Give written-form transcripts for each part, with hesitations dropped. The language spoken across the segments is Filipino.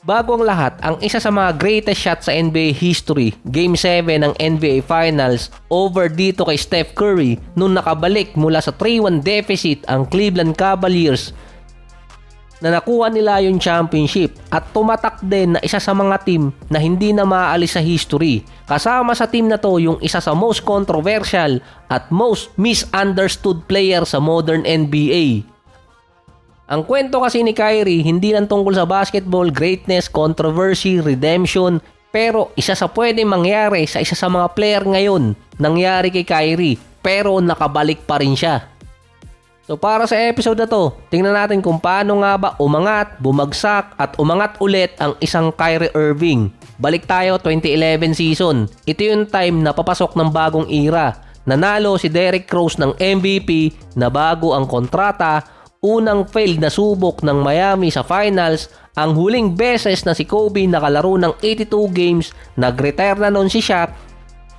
Bago ang lahat, ang isa sa mga greatest shot sa NBA history, Game 7 ng NBA Finals over dito kay Steph Curry nung nakabalik mula sa 3-1 deficit ang Cleveland Cavaliers na nakuha nila yung championship at tumatak din na isa sa mga team na hindi na maaalis sa history. Kasama sa team na to yung isa sa most controversial at most misunderstood player sa modern NBA. Ang kwento kasi ni Kyrie hindi lang tungkol sa basketball, greatness, controversy, redemption, pero isa sa pwedeng mangyari sa isa sa mga player ngayon nangyari kay Kyrie pero nakabalik pa rin siya. So para sa episode na to, tingnan natin kung paano nga ba umangat, bumagsak at umangat ulit ang isang Kyrie Irving. Balik tayo 2011 season. Ito yung time na papasok ng bagong era. Nanalo si Derrick Rose ng MVP na bago ang kontrata. Unang failed na subok ng Miami sa finals, ang huling beses na si Kobe nakalaro ng 82 games, nag-retire na noon si Shaq,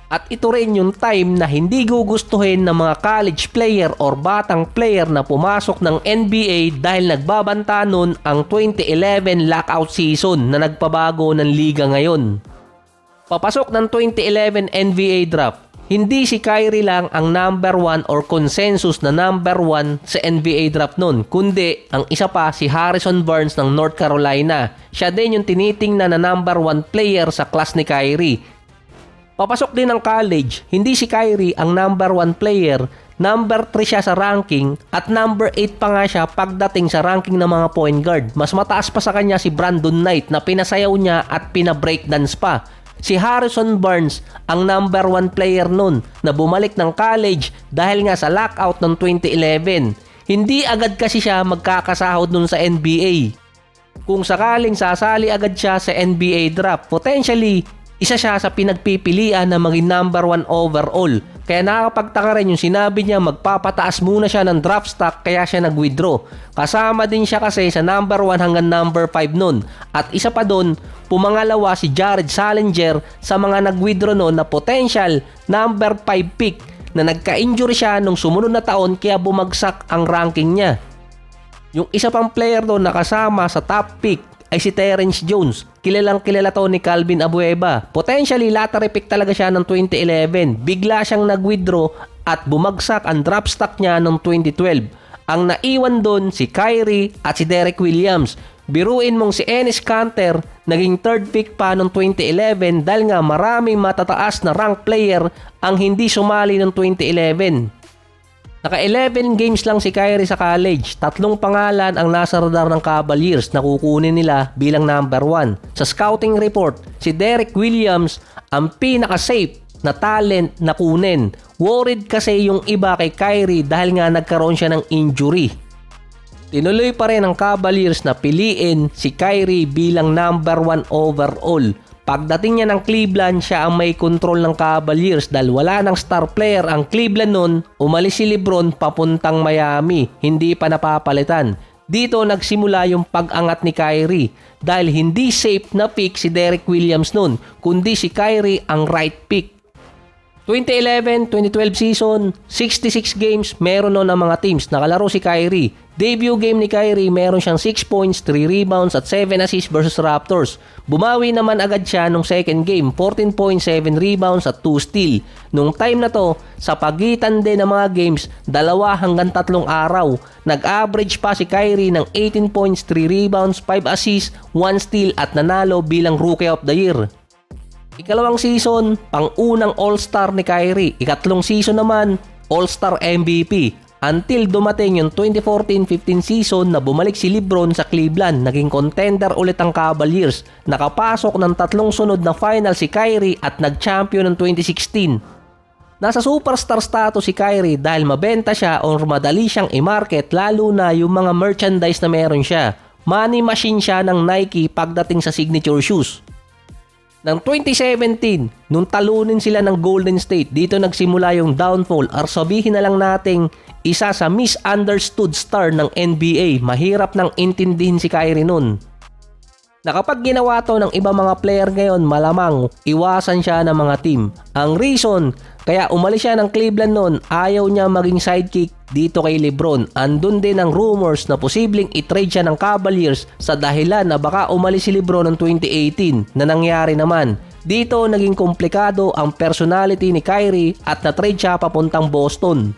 at ito rin yung time na hindi gugustuhin ng mga college player or batang player na pumasok ng NBA dahil nagbabanta noon ang 2011 lockout season na nagpabago ng liga ngayon. Papasok ng 2011 NBA draft. Hindi si Kyrie lang ang number 1 or consensus na number 1 sa NBA draft nun, kundi ang isa pa si Harrison Barnes ng North Carolina. Siya din yung tinitingnan na number 1 player sa class ni Kyrie. Papasok din ng college, hindi si Kyrie ang number 1 player, number 3 siya sa ranking at number 8 pa nga siya pagdating sa ranking ng mga point guard. Mas mataas pa sa kanya si Brandon Knight na pinasayaw niya at pina-breakdance pa. Si Harrison Barnes ang number 1 player nun na bumalik ng college dahil nga sa lockout ng 2011. Hindi agad kasi siya magkakasahod nun sa NBA. Kung sakaling sasali agad siya sa NBA draft, potentially isa siya sa pinagpipilian na maging number 1 overall. Kaya nakakapagtaka rin yung sinabi niya magpapataas muna siya ng draft stock kaya siya nag-withdraw. Kasama din siya kasi sa number 1 hanggang number 5 nun. At isa pa doon, pumangalawa si Jared Salinger sa mga nag-withdraw noon na potential number 5 pick na nagka-injury siya nung sumunod na taon kaya bumagsak ang ranking niya. Yung isa pang player doon na kasama sa top pick ay si Terrence Jones. Kilalang kilala to ni Calvin Abueva. Potentially lottery pick talaga siya ng 2011. Bigla siyang nag-withdraw at bumagsak ang draft stock niya noong 2012. Ang naiwan doon si Kyrie at si Derek Williams. Biruin mong si Enes Kanter naging third pick pa noong 2011 dahil nga maraming matataas na rank player ang hindi sumali noong 2011. Naka 11 games lang si Kyrie sa college. 3 pangalan ang nasa radar ng Cavaliers na kukunin nila bilang number 1. Sa scouting report, si Derek Williams ang pinaka-safe na talent na kunin. Worried kasi yung iba kay Kyrie dahil nga nagkaroon siya ng injury. Tinuloy pa rin ang Cavaliers na piliin si Kyrie bilang number 1 overall. Pagdating niya ng Cleveland, siya ang may control ng Cavaliers dahil wala ng star player ang Cleveland noon. Umalis si LeBron papuntang Miami, hindi pa napapalitan. Dito nagsimula yung pag-angat ni Kyrie dahil hindi safe na pick si Derek Williams noon, kundi si Kyrie ang right pick. 2011-2012 season, 66 games meron noon ng mga teams. Nakalaro si Kyrie. Debut game ni Kyrie, meron siyang 6 points, 3 rebounds at 7 assists versus Raptors. Bumawi naman agad siya nung second game, 14 points, 7 rebounds at 2 steal. Nung time na to, sa pagitan din ng mga games, 2 hanggang 3 araw. Nag-average pa si Kyrie ng 18 points, 3 rebounds, 5 assists, 1 steal at nanalo bilang Rookie of the Year. Ikalawang season, pang-unang All-Star ni Kyrie. Ikatlong season naman, All-Star MVP. Until dumating yung 2014-15 season na bumalik si LeBron sa Cleveland, naging contender ulit ang Cavaliers. Nakapasok ng 3 sunod na final si Kyrie at nag-champion ng 2016. Nasa superstar status si Kyrie dahil mabenta siya or madali siyang i-market lalo na yung mga merchandise na meron siya. Money machine siya ng Nike pagdating sa signature shoes. Ng 2017, nung talunin sila ng Golden State, dito nagsimula yung downfall or sabihin na lang nating isa sa misunderstood star ng NBA. Mahirap nang intindihin si Kyrie nun. na kapag ginawa to ng ibang mga player ngayon, malamang iwasan siya ng mga team. Ang reason kaya umalis siya ng Cleveland noon, ayaw niya maging sidekick dito kay LeBron. Andun din ang rumors na posibleng i-trade siya ng Cavaliers sa dahilan na baka umalis si LeBron noong 2018 na nangyari naman. Dito naging komplikado ang personality ni Kyrie at na-trade siya papuntang Boston.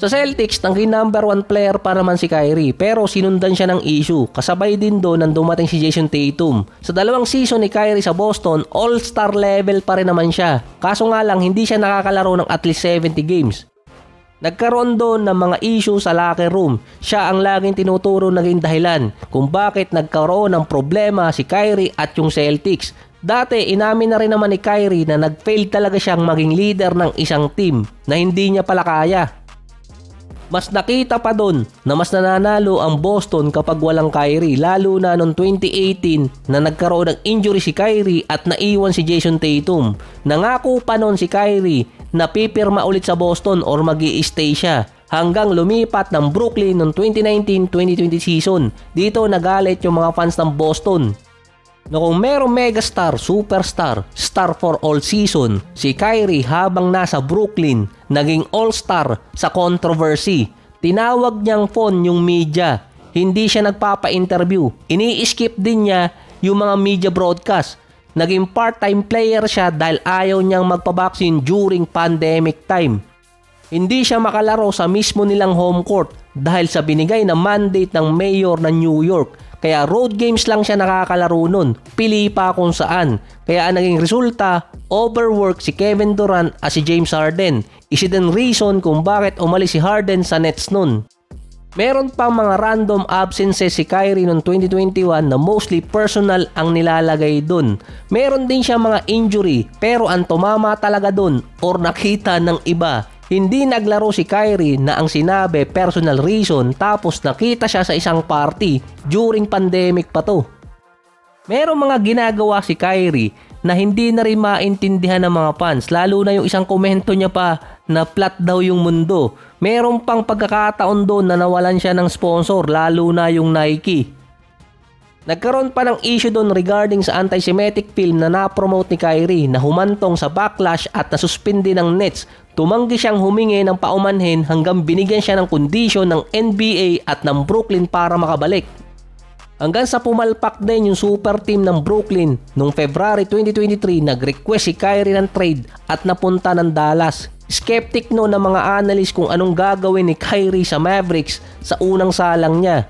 Sa Celtics, naging number 1 player pa naman si Kyrie pero sinundan siya ng issue. Kasabay din doon nang dumating si Jason Tatum. Sa 2 season ni Kyrie sa Boston, all-star level pa rin naman siya. Kaso nga lang hindi siya nakakalaro ng at least 70 games. Nagkaroon doon ng mga issue sa locker room. Siya ang laging tinuturo naging dahilan kung bakit nagkaroon ng problema si Kyrie at yung Celtics. Dati inamin na rin naman ni Kyrie na nag-fail talaga siyang maging leader ng isang team na hindi niya pala kaya. Mas nakita pa doon na mas nananalo ang Boston kapag walang Kyrie, lalo na noong 2018 na nagkaroon ng injury si Kyrie at naiwan si Jason Tatum. Nangako pa noon si Kyrie na pipirma ulit sa Boston or mag-i-stay siya hanggang lumipat ng Brooklyn noong 2019-2020 season. Dito nagalit yung mga fans ng Boston na kung merong megastar, superstar, star for all season, si Kyrie habang nasa Brooklyn, naging all-star sa controversy. Tinawag niyang phone yung media. Hindi siya nagpapa-interview. Ini-skip din niya yung mga media broadcast. Naging part-time player siya dahil ayaw niyang magpabaksin during pandemic time. Hindi siya makalaro sa mismo nilang home court dahil sa binigay na mandate ng mayor ng New York. Kaya road games lang siya nakakalaro nun. Pili pa kung saan. Kaya ang naging resulta, overwork si Kevin Durant at si James Harden. Isa din reason kung bakit umalis si Harden sa Nets nun. Meron pang mga random absences si Kyrie noong 2021 na mostly personal ang nilalagay dun. Meron din siya mga injury pero ang tumama talaga dun or nakita ng iba. Hindi naglaro si Kyrie na ang sinabi personal reason tapos nakita siya sa isang party during pandemic pa to. Merong mga ginagawa si Kyrie na hindi na rin maintindihan ng mga fans, lalo na yung isang komento niya pa na flat daw yung mundo. Meron pang pagkakataon doon na nawalan siya ng sponsor, lalo na yung Nike. Nagkaroon pa ng issue doon regarding sa anti-Semitic film na na-promote ni Kyrie na humantong sa backlash at nasuspindi ng Nets. Tumanggi siyang humingi ng paumanhin hanggang binigyan siya ng kondisyon ng NBA at ng Brooklyn para makabalik. Hanggang sa pumalpak din yung super team ng Brooklyn noong February 2023, nag-request si Kyrie ng trade at napunta ng Dallas. Skeptic noon ng mga analyst kung anong gagawin ni Kyrie sa Mavericks sa unang salang niya.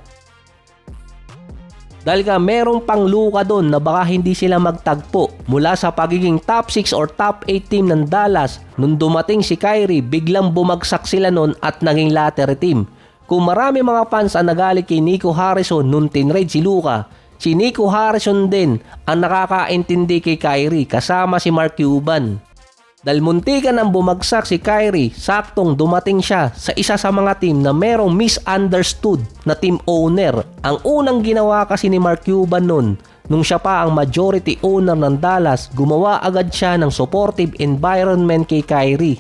Dahil ka merong pang luka doon na baka hindi sila magtagpo mula sa pagiging top 6 or top 8 team ng Dallas. Nung dumating si Kyrie, biglang bumagsak sila noon at naging lottery team. Kung marami mga fans ang nagalit kay Nico Harrison nung tinrade si Luka, si Nico Harrison din ang nakakaintindi kay Kyrie kasama si Mark Cuban. Dahil muntikan ang bumagsak si Kyrie, saktong dumating siya sa isa sa mga team na merong misunderstood na team owner. Ang unang ginawa kasi ni Mark Cuban nun, nung siya pa ang majority owner ng Dallas, gumawa agad siya ng supportive environment kay Kyrie.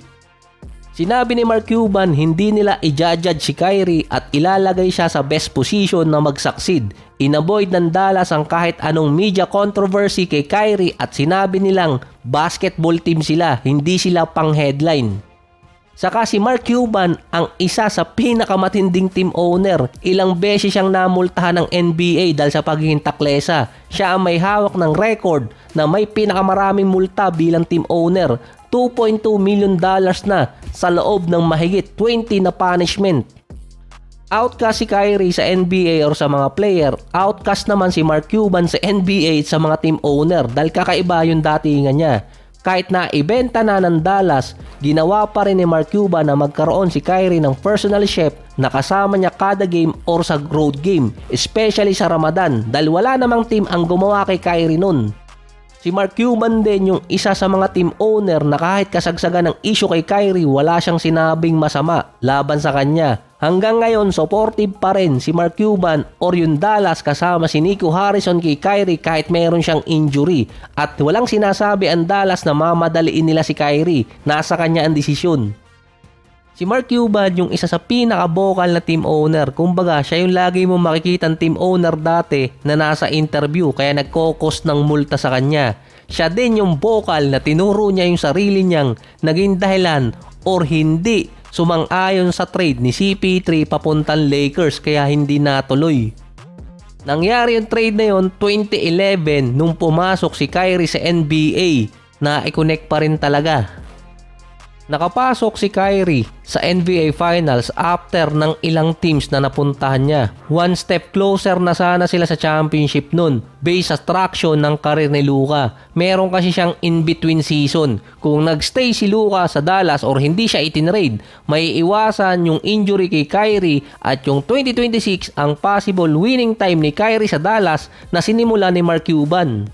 Sinabi ni Mark Cuban hindi nila i-judge si Kyrie at ilalagay siya sa best position na mag-succeed. Inavoid ng Dallas ang kahit anong media controversy kay Kyrie at sinabi nilang basketball team sila, hindi sila pang headline. Saka si Mark Cuban ang isa sa pinakamatinding team owner. Ilang beses siyang namultahan ng NBA dahil sa pagiging taklesa. Siya ang may hawak ng record na may pinakamaraming multa bilang team owner. $2.2 million na sa loob ng mahigit 20 na punishment. Outcast si Kyrie sa NBA or sa mga player, outcast naman si Mark Cuban sa NBA at sa mga team owner dahil kakaiba yung datingan niya. Kahit na ibenta na ng Dallas, ginawa pa rin ni Mark Cuban na magkaroon si Kyrie ng personal chef na kasama niya kada game or sa road game, especially sa Ramadan dahil wala namang team ang gumawa kay Kyrie nun. Si Mark Cuban din yung isa sa mga team owner na kahit kasagsagan ng issue kay Kyrie, wala siyang sinabing masama laban sa kanya. Hanggang ngayon, supportive pa rin si Mark Cuban or yung Dallas kasama si Nico Harrison kay Kyrie kahit meron siyang injury. At walang sinasabi ang Dallas na mamadaliin nila si Kyrie. Nasa kanya ang desisyon. Si Mark Cuban yung isa sa pinaka-vocal na team owner. Kumbaga, siya yung lagi mo makikitang team owner dati na nasa interview kaya nagkokos ng multa sa kanya. Siya din yung vocal na tinuro niya yung sarili niyang naging dahilan or hindi sumang-ayon sa trade ni CP3 papuntang Lakers kaya hindi natuloy. Nangyari yung trade na yun 2011 nung pumasok si Kyrie sa NBA na i-connect pa rin talaga. Nakapasok si Kyrie sa NBA Finals after ng ilang teams na napuntahan niya. One step closer na sana sila sa championship nun based sa traction ng career ni Luka. Meron kasi siyang in-between season. Kung nagstay si Luka sa Dallas or hindi siya itinrade, may iwasan yung injury kay Kyrie at yung 2026 ang possible winning time ni Kyrie sa Dallas na sinimula ni Mark Cuban.